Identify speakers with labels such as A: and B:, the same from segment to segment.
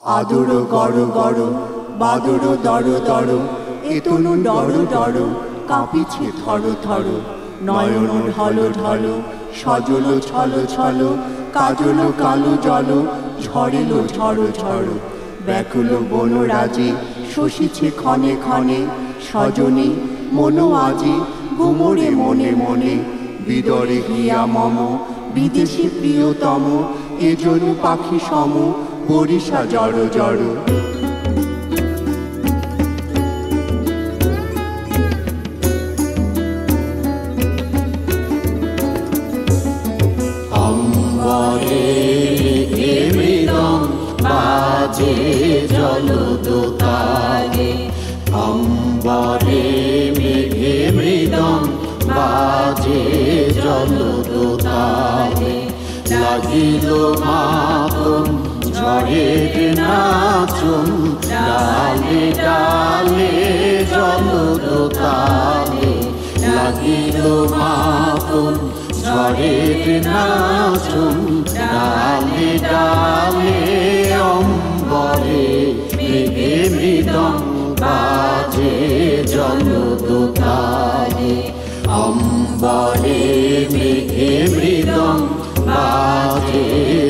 A: আদর গড় গড় বাদর দর দর এতনু ডর ডর কাঁপিছে থর থর নয়ন ঢল ঢল সজল ছল ছল কাজল কালো জল ঝরেল ঝড় ঝড় ব্যাকুল বনরাজি শশিছে ক্ষণে ক্ষণে সজনী মনো আজি গুমরে মনে মনে বিদরে হিয়া মম বিদেশি প্রিয়তম এজন পাখি সম বরিশা জড় জড়
B: বাজে জলদোতারে অম্বরে মেঘে মৃদং বাজে জলদোতারে লাগিল মাতন ঝড়ের নাচন ডালে ডালে জলদোতারে লাগিল মাতন ঝড়ের নাচন ডালে ডালে অম্বরে মেঘে মৃদং বাজে জলদোতারে অম্বরে মেঘে মৃদং বাজে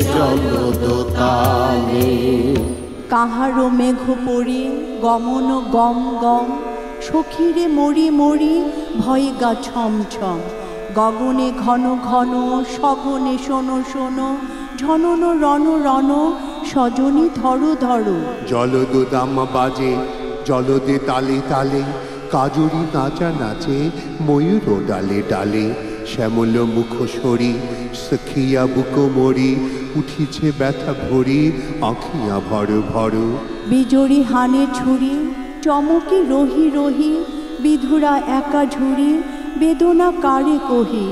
B: জলদোতারে
C: কাহারো মেঘ পড়ি গমন গম গম সখীরে মরি মরি ভয়ে গা ছম ছম গগনে ঘন ঘন সগনে শোনো শোনো ঝনন রণ রণ সজনী ধরো ধরো
A: জলদোদামা বাজে জলদে তালে তালে কাজুরি নাচা নাচে ময়ূর ডালে ডালে শ্যামল মুখ সরি সখিয়া বুকো মরি উঠিছে ব্যথা ভরি আঁখিয়া ভর ভর
C: বিজড়ি হানে ছুরি চমকি রহি রহি বিধুরা একা ঝুরি বেদনা কারে কহি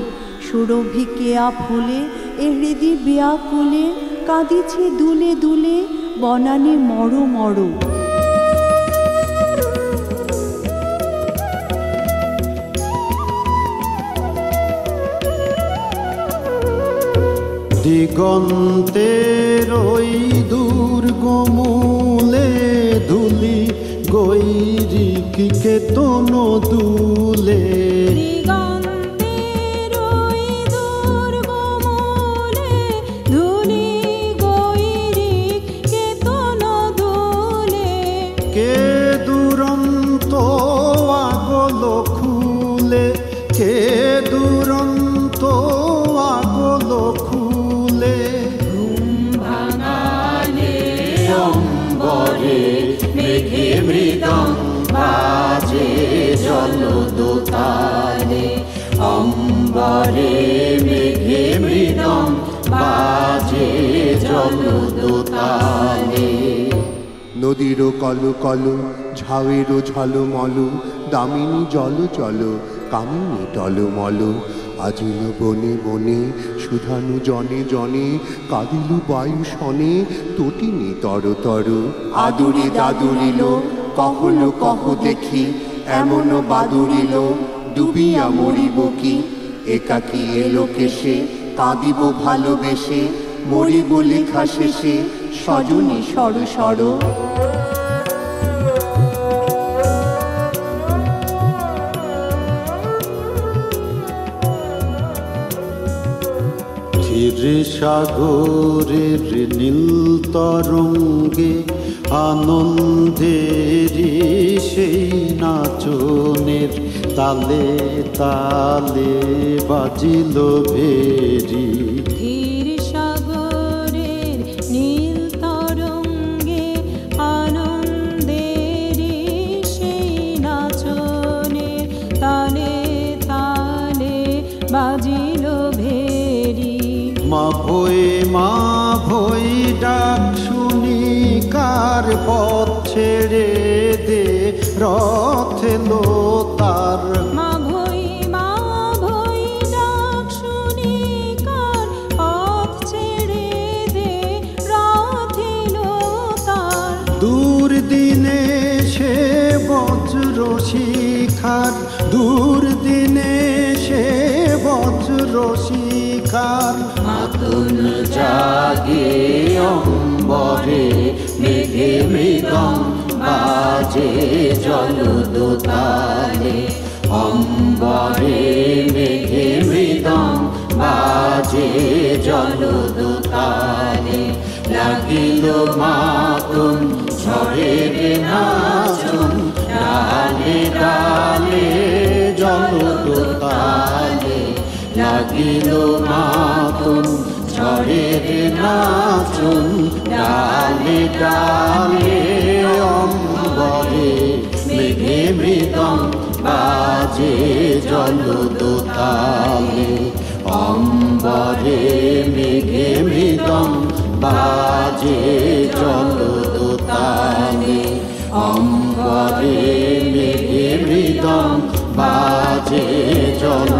C: সুরভি কেয়া ফুলে এ হৃদি ব্যাকুলে কাঁদিছে দুলে দুলে বনানে মরো মরো
B: দিগন্তের ওই দুর্গমূলে ধুলি গৈরিক কেতন দুলে কে দুরন্ত আগল খুলে কে দুরন্ত আগল খুলে অম্বরে মেঘে মৃদং বাজে জলদোতারে অম্বরে মেঘে মৃদং বাজে জলদোতারে
A: নদীর কল কল ঝাউয়ের ঝলমল দামিনী জল জল কামিনী টলমল আজিল বনে বনে সুধানু জনে জনে কাঁদিল বায়ু শনে তটিনী তর তর আদুরি দাদুরিল কহল কহ দেখি এমন বাদুরিল ডুবিয়া মরিব কি একাকী এলো কেশে কাঁদিব ভালোবেসে মরিব লেখা শেষে সজনী সর সর
B: ক্ষীর সাগরের নীল তরঙ্গে আনন্দেরি সেই নাচনের তালে তালে বাজিল ভেরি মা ভই ডাক শুনি কার পথ ছেড়ে দে রথ এলো তার
C: মা ভই ডাক শুনি কার পথ ছেড়ে দে রথ এলো তার
B: দূর দিনে সে বজ্র শিখার দূর দিনে সে বজ্র শিখার
D: মাতুন জাগে অম্বরে মেঘে
A: বাজে জলদোতালে অম্বরে মেঘে মৃদং বাজে জলদোতালে লাগিল মাতুম ঝড়ের নাচুম ডালে ডালে জলদোতালে লাগিল মাতুম ঝড়ের নাচুম ডালে ডালে অম্বরে মেঘে মৃদং বাজে জলদোতালে অম্বরে মেঘে মৃদং বাজে জলদোতালে অম্বরে মেঘে মৃদং বাজে জল